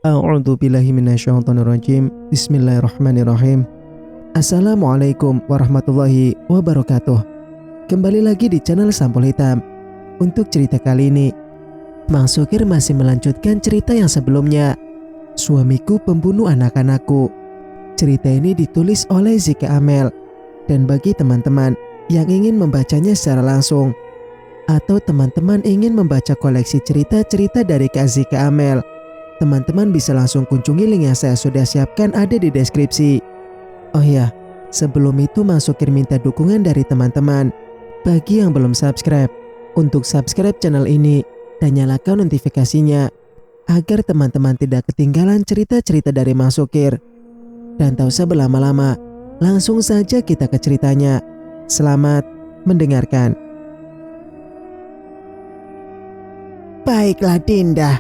A'udzu billahi minasyaitonir rajim. Bismillahirrahmanirrahim. Assalamualaikum warahmatullahi wabarakatuh. Kembali lagi di channel Sampul Hitam. Untuk cerita kali ini, Mang Sukir masih melanjutkan cerita yang sebelumnya. Suamiku pembunuh anak-anakku. Cerita ini ditulis oleh Zika Amel. Dan bagi teman-teman yang ingin membacanya secara langsung, atau teman-teman ingin membaca koleksi cerita-cerita dari Kak Zika Amel, teman-teman bisa langsung kunjungi link yang saya sudah siapkan ada di deskripsi. Oh ya, sebelum itu Mang Sukir minta dukungan dari teman-teman. Bagi yang belum subscribe, untuk subscribe channel ini dan nyalakan notifikasinya agar teman-teman tidak ketinggalan cerita-cerita dari Mang Sukir. Dan tak usah berlama-lama, langsung saja kita ke ceritanya. Selamat mendengarkan. Baiklah Dinda,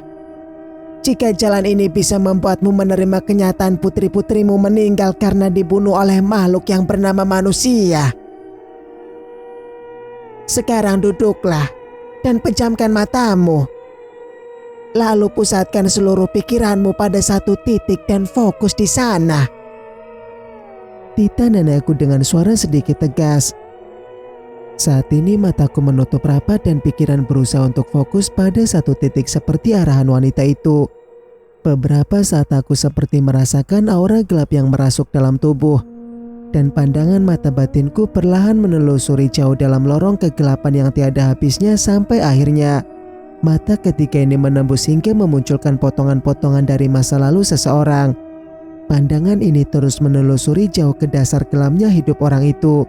jika jalan ini bisa membuatmu menerima kenyataan putri-putrimu meninggal karena dibunuh oleh makhluk yang bernama manusia, sekarang duduklah dan pejamkan matamu. Lalu pusatkan seluruh pikiranmu pada satu titik dan fokus di sana. Tita nenekku dengan suara sedikit tegas. Saat ini mataku menutup rapat dan pikiran berusaha untuk fokus pada satu titik seperti arahan wanita itu. Beberapa saat aku seperti merasakan aura gelap yang merasuk dalam tubuh. Dan pandangan mata batinku perlahan menelusuri jauh dalam lorong kegelapan yang tiada habisnya sampai akhirnya mata ketiga ini menembus hingga memunculkan potongan-potongan dari masa lalu seseorang. Pandangan ini terus menelusuri jauh ke dasar kelamnya hidup orang itu.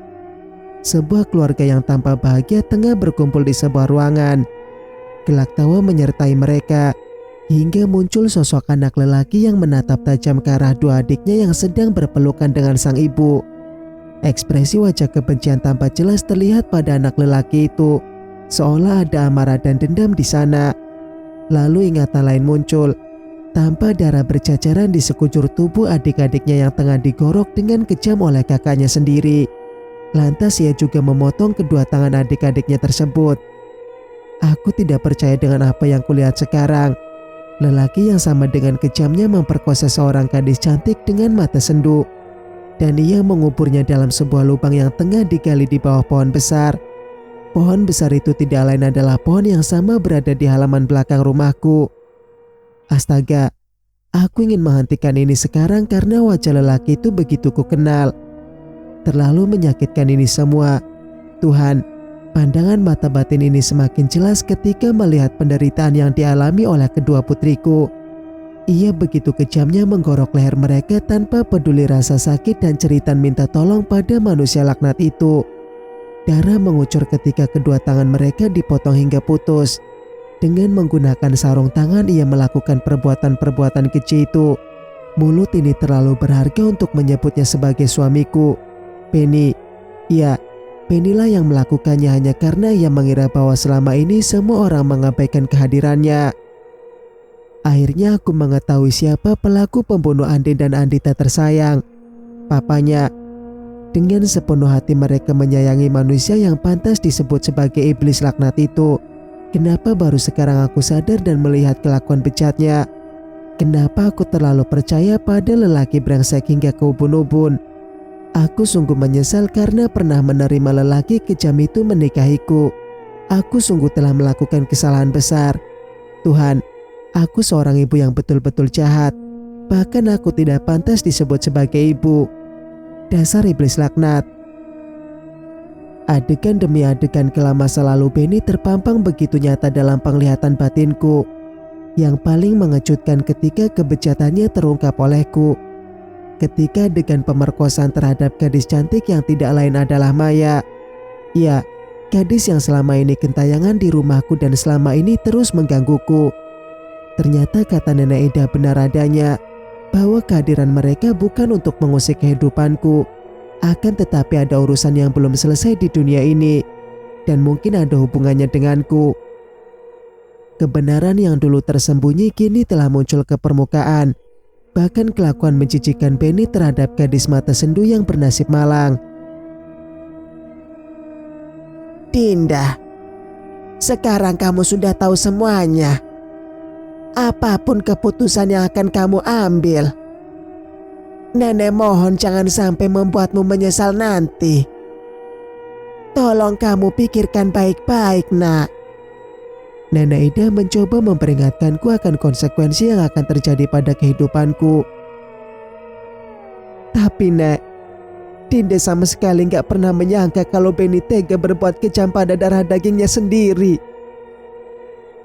Sebuah keluarga yang tanpa bahagia tengah berkumpul di sebuah ruangan. Gelak tawa menyertai mereka, hingga muncul sosok anak lelaki yang menatap tajam ke arah dua adiknya yang sedang berpelukan dengan sang ibu. Ekspresi wajah kebencian tampak jelas terlihat pada anak lelaki itu, seolah ada amarah dan dendam di sana. Lalu ingatan lain muncul, tanpa darah berceceran di sekujur tubuh adik-adiknya yang tengah digorok dengan kejam oleh kakaknya sendiri. Lantas ia juga memotong kedua tangan adik-adiknya tersebut. Aku tidak percaya dengan apa yang kulihat sekarang. Lelaki yang sama dengan kejamnya memperkosa seorang gadis cantik dengan mata sendu. Dan ia menguburnya dalam sebuah lubang yang tengah digali di bawah pohon besar. Pohon besar itu tidak lain adalah pohon yang sama berada di halaman belakang rumahku. Astaga, aku ingin menghentikan ini sekarang karena wajah lelaki itu begitu kukenal. Terlalu menyakitkan ini semua. Tuhan, pandangan mata batin ini semakin jelas ketika melihat penderitaan yang dialami oleh kedua putriku. Ia begitu kejamnya menggorok leher mereka tanpa peduli rasa sakit dan jeritan minta tolong pada manusia laknat itu. Darah mengucur ketika kedua tangan mereka dipotong hingga putus. Dengan menggunakan sarung tangan ia melakukan perbuatan-perbuatan keji itu. Mulut ini terlalu berharga untuk menyebutnya sebagai suamiku. Penny, ya, Pennylah yang melakukannya hanya karena ia mengira bahwa selama ini semua orang mengabaikan kehadirannya. Akhirnya aku mengetahui siapa pelaku pembunuh Andin dan Andita tersayang, papanya. Dengan sepenuh hati mereka menyayangi manusia yang pantas disebut sebagai iblis laknat itu. Kenapa baru sekarang aku sadar dan melihat kelakuan bejatnya? Kenapa aku terlalu percaya pada lelaki brengsek hingga ke ubun-ubun? Aku sungguh menyesal karena pernah menerima lelaki kejam itu menikahiku. Aku sungguh telah melakukan kesalahan besar. Tuhan, aku seorang ibu yang betul-betul jahat. Bahkan aku tidak pantas disebut sebagai ibu. Dasar iblis laknat. Adegan demi adegan kelam masa lalu Benny terpampang begitu nyata dalam penglihatan batinku. Yang paling mengejutkan ketika kebejatannya terungkap olehku. Ketika adegan pemerkosaan terhadap gadis cantik yang tidak lain adalah Maya. Ya, gadis yang selama ini gentayangan di rumahku dan selama ini terus menggangguku. Ternyata kata Nenek Ida benar adanya, bahwa kehadiran mereka bukan untuk mengusik kehidupanku. Akan tetapi ada urusan yang belum selesai di dunia ini. Dan mungkin ada hubungannya denganku. Kebenaran yang dulu tersembunyi kini telah muncul ke permukaan. Bahkan kelakuan menjijikan Benny terhadap gadis mata sendu yang bernasib malang. Dinda, sekarang kamu sudah tahu semuanya. apapun keputusan yang akan kamu ambil, nenek mohon jangan sampai membuatmu menyesal nanti. Tolong kamu pikirkan baik-baik, nak. Nenek Ida mencoba memperingatkanku akan konsekuensi yang akan terjadi pada kehidupanku. Tapi Nek, Dinda sama sekali gak pernah menyangka kalau Benny tega berbuat kejam pada darah dagingnya sendiri.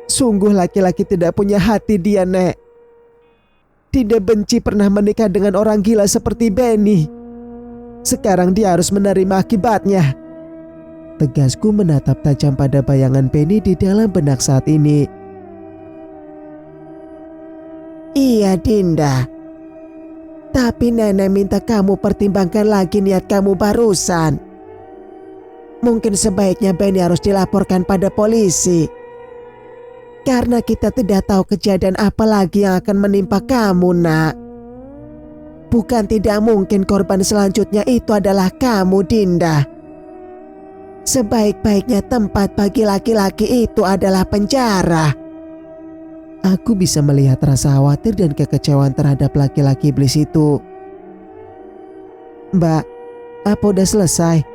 Sungguh laki-laki tidak punya hati dia, Nek. Dinda benci pernah menikah dengan orang gila seperti Benny. Sekarang dia harus menerima akibatnya. Tegasku menatap tajam pada bayangan Benny di dalam benak saat ini. Iya Dinda, tapi nenek minta kamu pertimbangkan lagi niat kamu barusan. Mungkin sebaiknya Benny harus dilaporkan pada polisi. Karena kita tidak tahu kejadian apa lagi yang akan menimpa kamu, nak. Bukan tidak mungkin korban selanjutnya itu adalah kamu, Dinda. Sebaik-baiknya tempat bagi laki-laki itu adalah penjara. Aku bisa melihat rasa khawatir dan kekecewaan terhadap laki-laki iblis itu. Mbak, apa udah selesai?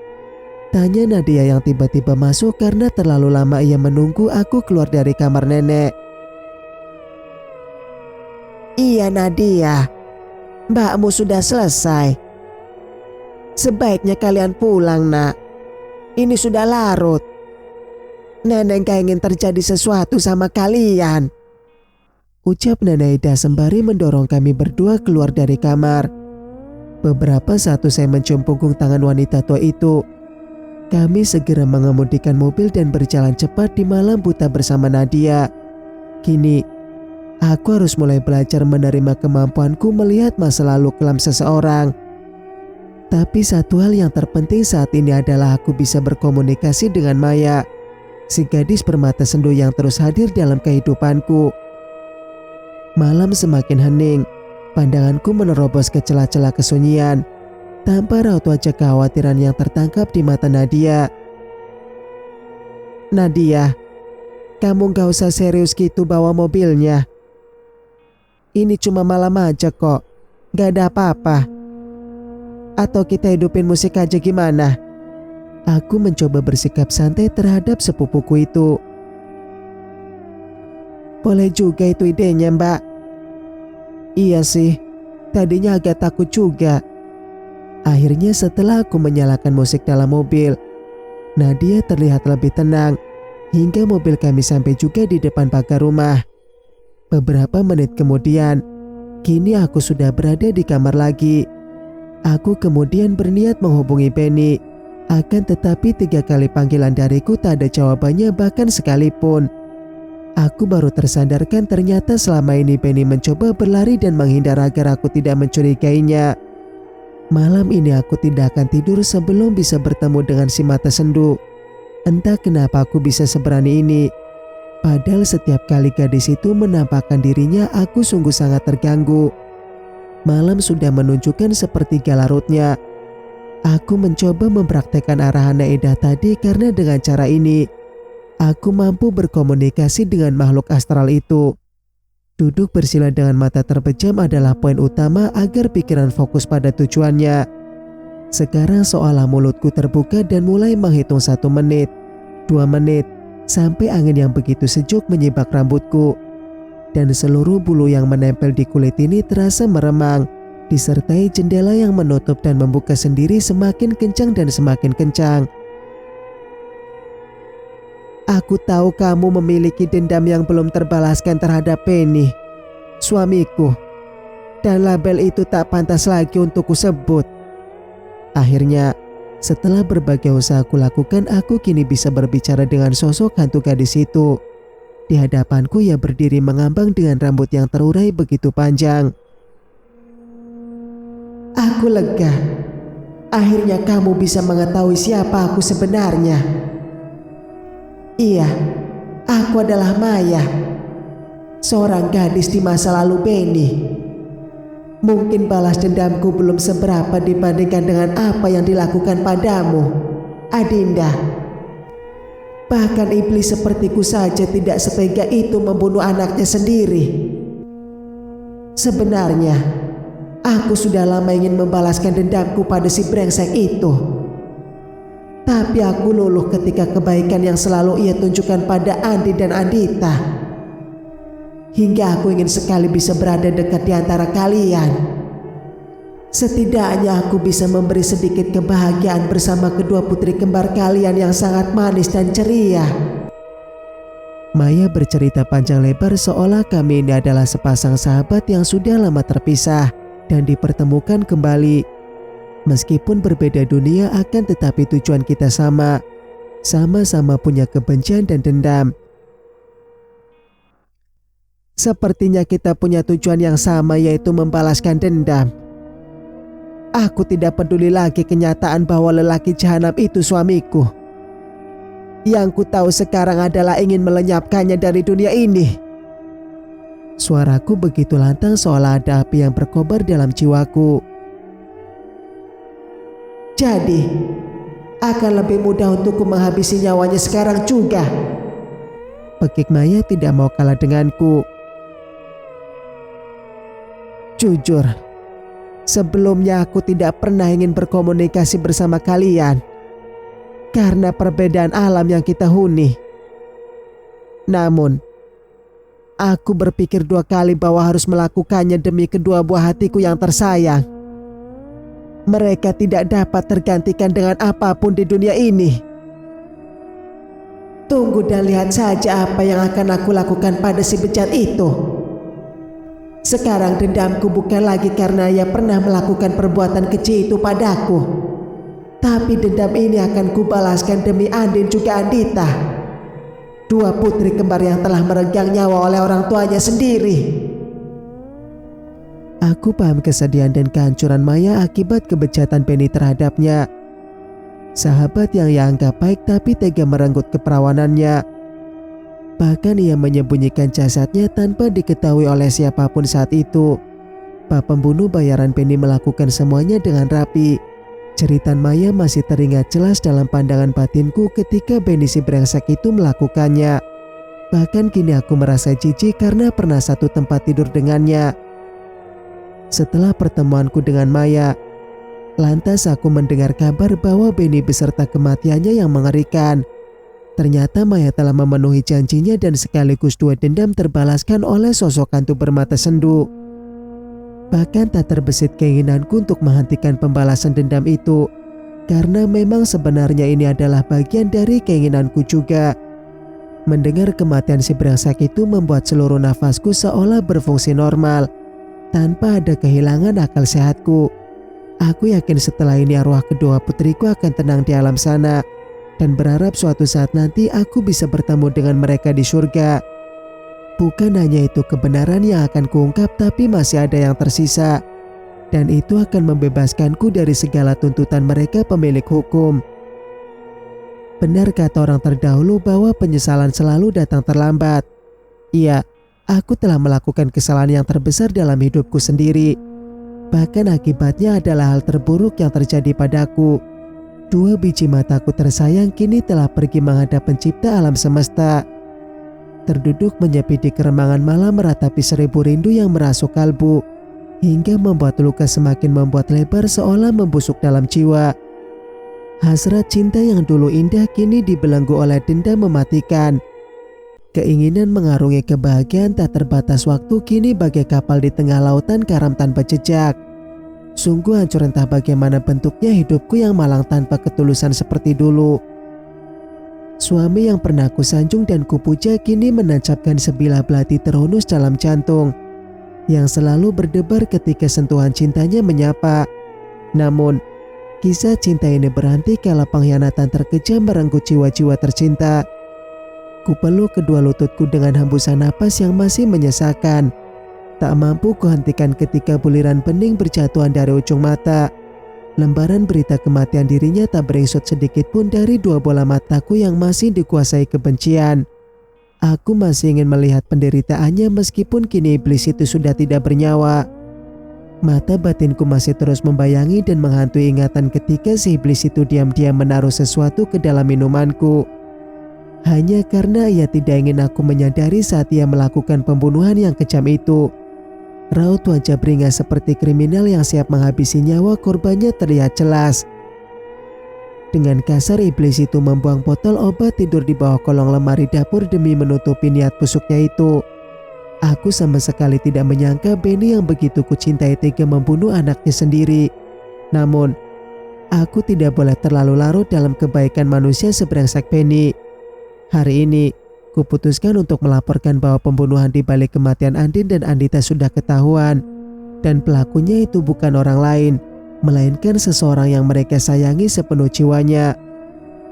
Tanya Nadia yang tiba-tiba masuk karena terlalu lama ia menunggu aku keluar dari kamar nenek. Iya Nadia, mbakmu sudah selesai. Sebaiknya kalian pulang, nak. Ini sudah larut. Nenek gak ingin terjadi sesuatu sama kalian. Ucap Nenek Ida sembari mendorong kami berdua keluar dari kamar. Beberapa saat saya mencium punggung tangan wanita tua itu. Kami segera mengemudikan mobil dan berjalan cepat di malam buta bersama Nadia. Kini, aku harus mulai belajar menerima kemampuanku melihat masa lalu kelam seseorang. Tapi satu hal yang terpenting saat ini adalah aku bisa berkomunikasi dengan Maya, si gadis bermata sendu yang terus hadir dalam kehidupanku. Malam semakin hening, pandanganku menerobos ke celah-celah kesunyian, tanpa raut wajah kekhawatiran yang tertangkap di mata Nadia. Nadia, kamu gak usah serius gitu bawa mobilnya. Ini cuma malam aja kok, gak ada apa-apa. Atau kita hidupin musik aja gimana? Aku mencoba bersikap santai terhadap sepupuku itu. Boleh juga itu idenya, Mbak. Iya sih, tadinya agak takut juga. Akhirnya setelah aku menyalakan musik dalam mobil, Nadia terlihat lebih tenang hingga mobil kami sampai juga di depan pagar rumah. Beberapa menit kemudian, kini aku sudah berada di kamar lagi. Aku kemudian berniat menghubungi Benny, akan tetapi 3 kali panggilan dariku tak ada jawabannya bahkan sekalipun. Aku baru tersadarkan ternyata selama ini Benny mencoba berlari dan menghindar agar aku tidak mencurigainya. Malam ini aku tidak akan tidur sebelum bisa bertemu dengan si mata sendu. Entah kenapa aku bisa seberani ini. Padahal setiap kali gadis itu menampakkan dirinya aku sungguh sangat terganggu. Malam sudah menunjukkan sepertiga larutnya. Aku mencoba mempraktekkan arahan Naida tadi karena dengan cara ini, aku mampu berkomunikasi dengan makhluk astral itu. Duduk bersila dengan mata terpejam adalah poin utama agar pikiran fokus pada tujuannya. Sekarang seolah mulutku terbuka dan mulai menghitung 1 menit, 2 menit, sampai angin yang begitu sejuk menyibak rambutku. Dan seluruh bulu yang menempel di kulit ini terasa meremang, disertai jendela yang menutup dan membuka sendiri semakin kencang dan semakin kencang. Aku tahu kamu memiliki dendam yang belum terbalaskan terhadap Benny, suamiku. Dan label itu tak pantas lagi untuk kusebut. Akhirnya, setelah berbagai usaha aku lakukan, aku kini bisa berbicara dengan sosok hantu gadis itu. Di hadapanku ia berdiri mengambang dengan rambut yang terurai begitu panjang. Aku lega. Akhirnya kamu bisa mengetahui siapa aku sebenarnya. Iya, aku adalah Maya, seorang gadis di masa lalu Benny. Mungkin balas dendamku belum seberapa dibandingkan dengan apa yang dilakukan padamu, Adinda. Bahkan iblis sepertiku saja tidak setega itu membunuh anaknya sendiri. Sebenarnya, aku sudah lama ingin membalaskan dendamku pada si brengsek itu. Tapi aku luluh ketika kebaikan yang selalu ia tunjukkan pada Andi dan Andita. Hingga aku ingin sekali bisa berada dekat di antara kalian. Setidaknya aku bisa memberi sedikit kebahagiaan bersama kedua putri kembar kalian yang sangat manis dan ceria. Maya bercerita panjang lebar seolah kami ini adalah sepasang sahabat yang sudah lama terpisah dan dipertemukan kembali. Meskipun berbeda dunia akan tetapi tujuan kita sama. Sama-sama punya kebencian dan dendam. Sepertinya kita punya tujuan yang sama, yaitu membalaskan dendam. Aku tidak peduli lagi kenyataan bahwa lelaki jahanam itu suamiku. Yang ku tahu sekarang adalah ingin melenyapkannya dari dunia ini. Suaraku begitu lantang seolah ada api yang berkobar dalam jiwaku. Jadi, akan lebih mudah untukku menghabisi nyawanya sekarang juga. Pekik Maya tidak mau kalah denganku. Jujur, sebelumnya aku tidak pernah ingin berkomunikasi bersama kalian karena perbedaan alam yang kita huni. Namun, aku berpikir 2 kali bahwa harus melakukannya demi kedua buah hatiku yang tersayang. Mereka tidak dapat tergantikan dengan apapun di dunia ini. Tunggu dan lihat saja apa yang akan aku lakukan pada si bejat itu. Sekarang dendamku bukan lagi karena ia pernah melakukan perbuatan keji itu padaku. Tapi dendam ini akan kubalaskan demi Andin juga Andita. 2 putri kembar yang telah meregang nyawa oleh orang tuanya sendiri. Aku paham kesedihan dan kehancuran Maya akibat kebejatan Benny terhadapnya. Sahabat yang ia anggap baik tapi tega merenggut keperawanannya. Bahkan ia menyembunyikan jasadnya tanpa diketahui oleh siapapun saat itu. Pak pembunuh bayaran Benny melakukan semuanya dengan rapi. Cerita Maya masih teringat jelas dalam pandangan batinku ketika Benny si brengsek itu melakukannya. Bahkan kini aku merasa jijik karena pernah satu tempat tidur dengannya. Setelah pertemuanku dengan Maya, lantas aku mendengar kabar bahwa Benny beserta kematiannya yang mengerikan. Ternyata Maya telah memenuhi janjinya dan sekaligus 2 dendam terbalaskan oleh sosok hantu bermata sendu. Bahkan tak terbesit keinginanku untuk menghentikan pembalasan dendam itu, karena memang sebenarnya ini adalah bagian dari keinginanku juga. Mendengar kematian si brengsek itu membuat seluruh nafasku seolah berfungsi normal, tanpa ada kehilangan akal sehatku. Aku yakin setelah ini arwah kedua putriku akan tenang di alam sana, dan berharap suatu saat nanti aku bisa bertemu dengan mereka di surga. Bukan hanya itu kebenaran yang akan kuungkap, tapi masih ada yang tersisa, dan itu akan membebaskanku dari segala tuntutan mereka pemilik hukum. Benar kata orang terdahulu bahwa penyesalan selalu datang terlambat. Iya, aku telah melakukan kesalahan yang terbesar dalam hidupku sendiri. Bahkan akibatnya adalah hal terburuk yang terjadi padaku. 2 biji mataku tersayang kini telah pergi menghadap pencipta alam semesta. Terduduk menyepi di keremangan malam meratapi 1000 rindu yang merasuk kalbu, hingga membuat luka semakin membuat lebar seolah membusuk dalam jiwa. Hasrat cinta yang dulu indah kini dibelenggu oleh dendam mematikan. Keinginan mengarungi kebahagiaan tak terbatas waktu kini bagai kapal di tengah lautan karam tanpa jejak. Sungguh hancur entah bagaimana bentuknya hidupku yang malang tanpa ketulusan seperti dulu. Suami yang pernah kusanjung dan kupuja kini menancapkan sebilah belati terhunus dalam jantung, yang selalu berdebar ketika sentuhan cintanya menyapa. Namun, kisah cinta ini berhenti kala pengkhianatan terkejam merenggut jiwa-jiwa tercinta. Kupeluk kedua lututku dengan hembusan napas yang masih menyesakan. Tak mampu kuhentikan ketika buliran bening berjatuhan dari ujung mata. Lembaran berita kematian dirinya tak beringsut sedikit pun dari 2 bola mataku yang masih dikuasai kebencian. Aku masih ingin melihat penderitaannya meskipun kini iblis itu sudah tidak bernyawa. Mata batinku masih terus membayangi dan menghantui ingatan ketika si iblis itu diam-diam menaruh sesuatu ke dalam minumanku. hanya karena ia tidak ingin aku menyadari saat ia melakukan pembunuhan yang kejam itu. Raut wajah beringas seperti kriminal yang siap menghabisi nyawa korbannya terlihat jelas. Dengan kasar iblis itu membuang botol obat tidur di bawah kolong lemari dapur demi menutupi niat busuknya itu. Aku sama sekali tidak menyangka Benny yang begitu kucintai tega membunuh anaknya sendiri. Namun, aku tidak boleh terlalu larut dalam kebaikan manusia sebrengsek Benny. Hari ini, kuputuskan untuk melaporkan bahwa pembunuhan di balik kematian Andin dan Andita sudah ketahuan. Dan pelakunya itu bukan orang lain, melainkan seseorang yang mereka sayangi sepenuh jiwanya.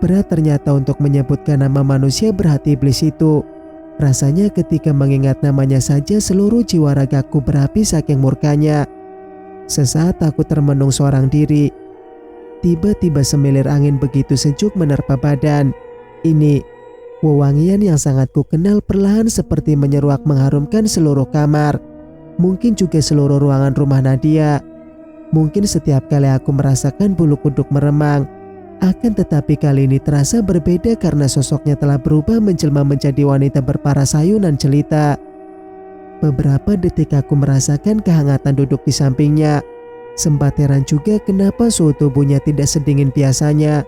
Berat ternyata untuk menyebutkan nama manusia berhati iblis itu. Rasanya ketika mengingat namanya saja seluruh jiwa ragaku berapi saking murkanya. Sesaat aku termenung seorang diri. Tiba-tiba semilir angin begitu sejuk menerpa badan. Ini wewangian yang sangat kukenal perlahan seperti menyeruak mengharumkan seluruh kamar. Mungkin juga seluruh ruangan rumah Nadia. Mungkin setiap kali aku merasakan bulu kuduk meremang. Akan tetapi kali ini terasa berbeda karena sosoknya telah berubah menjelma menjadi wanita berparas sayu dan jelita. Beberapa detik aku merasakan kehangatan duduk di sampingnya. Sempat heran juga kenapa suhu tubuhnya tidak sedingin biasanya.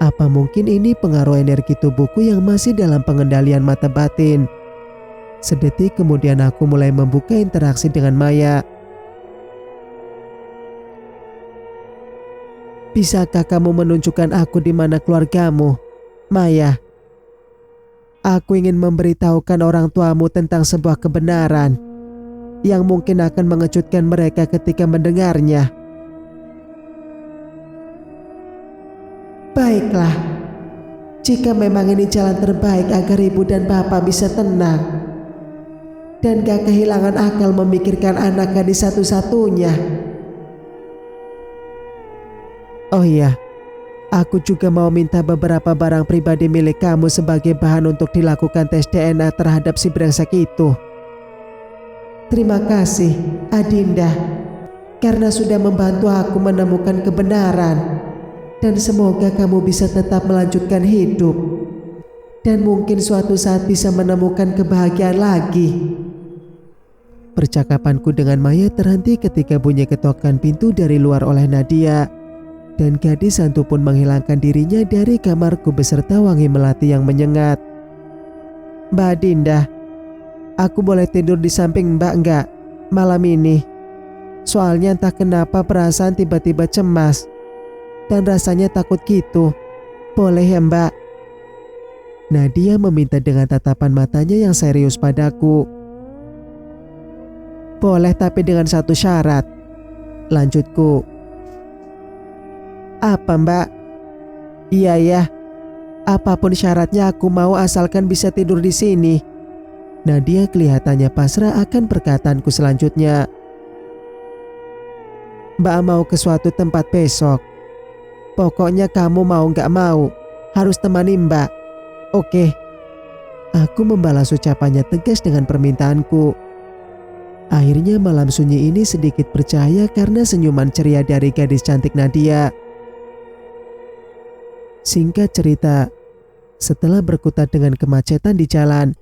Apa mungkin ini pengaruh energi tubuhku yang masih dalam pengendalian mata batin? Sedetik kemudian aku mulai membuka interaksi dengan Maya. Bisakah kamu menunjukkan aku di mana keluargamu, Maya? Aku ingin memberitahukan orang tuamu tentang sebuah kebenaran yang mungkin akan mengejutkan mereka ketika mendengarnya. Baiklah, jika memang ini jalan terbaik agar ibu dan bapak bisa tenang dan gak kehilangan akal memikirkan anak gadis satu-satunya. Oh iya, aku juga mau minta beberapa barang pribadi milik kamu sebagai bahan untuk dilakukan tes DNA terhadap si brengsek itu. Terima kasih, Adinda, karena sudah membantu aku menemukan kebenaran. Dan semoga kamu bisa tetap melanjutkan hidup. Dan mungkin suatu saat bisa menemukan kebahagiaan lagi. Percakapanku dengan Maya terhenti ketika bunyi ketokan pintu dari luar oleh Nadia. Dan gadis santu pun menghilangkan dirinya dari kamarku beserta wangi melati yang menyengat. Mbak Dinda, aku boleh tidur di samping Mbak enggak malam ini? Soalnya entah kenapa perasaan tiba-tiba cemas. Dan rasanya takut gitu. Boleh ya Mbak? Nadia meminta dengan tatapan matanya yang serius padaku. Boleh tapi dengan satu syarat. Lanjutku. Apa Mbak? Iya ya, apapun syaratnya aku mau asalkan bisa tidur di sini. Nadia kelihatannya pasrah akan perkataanku selanjutnya. Mbak mau ke suatu tempat besok. Pokoknya kamu mau gak mau, harus temani Mbak. Oke. Aku membalas ucapannya tegas dengan permintaanku. Akhirnya malam sunyi ini sedikit bercahaya karena senyuman ceria dari gadis cantik Nadia. Singkat cerita, setelah berkutat dengan kemacetan di jalan,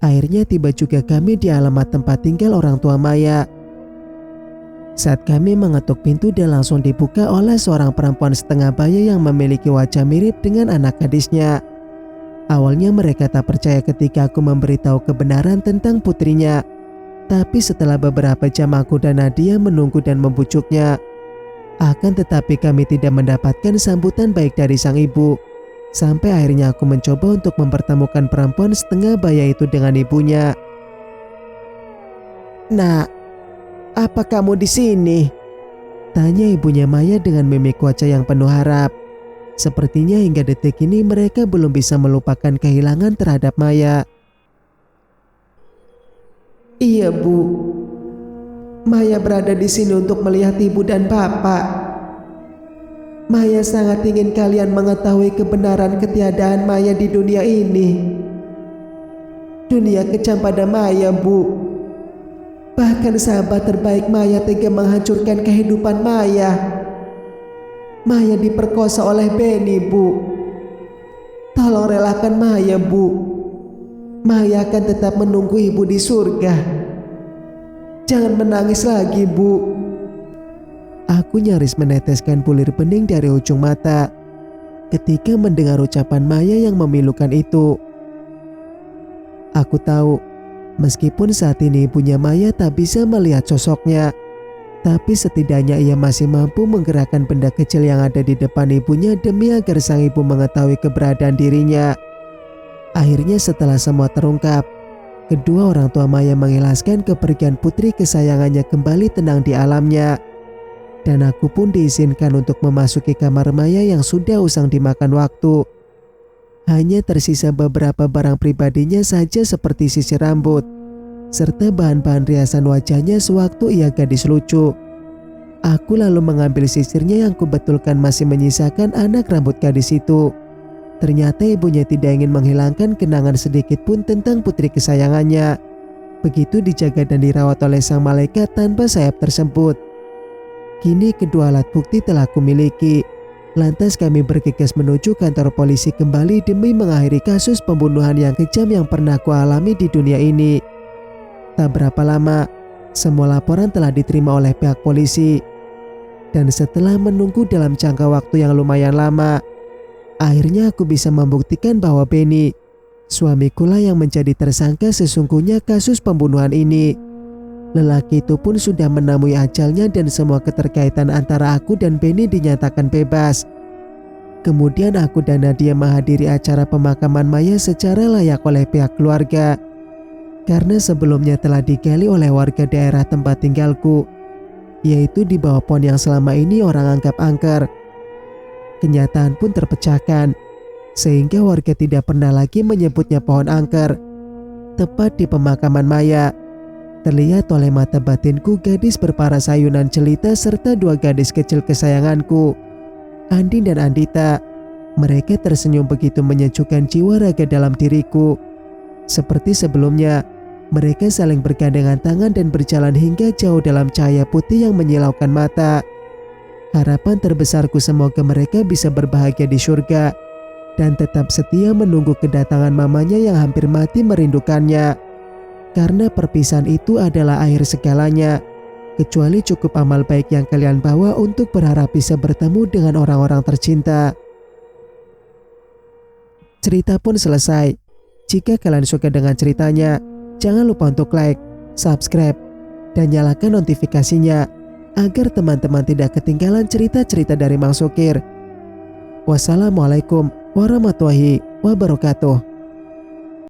akhirnya tiba juga kami di alamat tempat tinggal orang tua Maya. Saat kami mengetuk pintu dan langsung dibuka oleh seorang perempuan setengah baya yang memiliki wajah mirip dengan anak gadisnya. Awalnya mereka tak percaya ketika aku memberitahu kebenaran tentang putrinya. Tapi setelah beberapa jam aku dan Nadia menunggu dan membujuknya, akan tetapi kami tidak mendapatkan sambutan baik dari sang ibu. Sampai akhirnya aku mencoba untuk mempertemukan perempuan setengah baya itu dengan ibunya. Nak, apa kamu di sini? Tanya ibunya Maya dengan mimik wajah yang penuh harap. Sepertinya hingga detik ini mereka belum bisa melupakan kehilangan terhadap Maya. Iya Bu, Maya berada di sini untuk melihat ibu dan bapak. Maya sangat ingin kalian mengetahui kebenaran ketiadaan Maya di dunia ini. Dunia kejam pada Maya, Bu. Bahkan sahabat terbaik Maya tega menghancurkan kehidupan Maya. Maya diperkosa oleh Benny, Bu. Tolong relakan Maya, Bu. Maya akan tetap menunggu Ibu di surga. Jangan menangis lagi, Bu. Aku nyaris meneteskan bulir bening dari ujung mata ketika mendengar ucapan Maya yang memilukan itu. Aku tahu, meskipun saat ini ibunya Maya tak bisa melihat sosoknya, tapi setidaknya ia masih mampu menggerakkan benda kecil yang ada di depan ibunya demi agar sang ibu mengetahui keberadaan dirinya. Akhirnya setelah semua terungkap, kedua orang tua Maya mengikhlaskan kepergian putri kesayangannya kembali tenang di alamnya. Dan aku pun diizinkan untuk memasuki kamar Maya yang sudah usang dimakan waktu. Hanya tersisa beberapa barang pribadinya saja seperti sisir rambut, serta bahan-bahan riasan wajahnya sewaktu ia gadis lucu. Aku lalu mengambil sisirnya yang kubetulkan masih menyisakan anak rambut gadis itu. Ternyata ibunya tidak ingin menghilangkan kenangan sedikit pun tentang putri kesayangannya. Begitu dijaga dan dirawat oleh sang malaikat tanpa sayap tersebut. Kini kedua alat bukti telah kumiliki. Lantas kami bergegas menuju kantor polisi kembali demi mengakhiri kasus pembunuhan yang kejam yang pernah kualami di dunia ini. Tak berapa lama, semua laporan telah diterima oleh pihak polisi. Dan setelah menunggu dalam jangka waktu yang lumayan lama, akhirnya aku bisa membuktikan bahwa Benny, suamikulah yang menjadi tersangka sesungguhnya kasus pembunuhan ini. Lelaki itu pun sudah menemui ajalnya dan semua keterkaitan antara aku dan Benny dinyatakan bebas. Kemudian aku dan Nadia menghadiri acara pemakaman Maya secara layak oleh pihak keluarga. Karena sebelumnya telah digali oleh warga daerah tempat tinggalku, yaitu di bawah pohon yang selama ini orang anggap angker. Kenyataan pun terpecahkan, sehingga warga tidak pernah lagi menyebutnya pohon angker. Tepat di pemakaman Maya, terlihat oleh mata batinku gadis berparas ayunan jelita serta dua gadis kecil kesayanganku, Andin dan Andita. Mereka tersenyum begitu menyejukkan jiwa raga dalam diriku. Seperti sebelumnya, mereka saling bergandengan tangan dan berjalan hingga jauh dalam cahaya putih yang menyilaukan mata. Harapan terbesarku semoga mereka bisa berbahagia di surga dan tetap setia menunggu kedatangan mamanya yang hampir mati merindukannya. Karena perpisahan itu adalah akhir segalanya, kecuali cukup amal baik yang kalian bawa untuk berharap bisa bertemu dengan orang-orang tercinta. Cerita pun selesai. Jika kalian suka dengan ceritanya, jangan lupa untuk like, subscribe, dan nyalakan notifikasinya agar teman-teman tidak ketinggalan cerita-cerita dari Mang Sukir. Wassalamualaikum warahmatullahi wabarakatuh.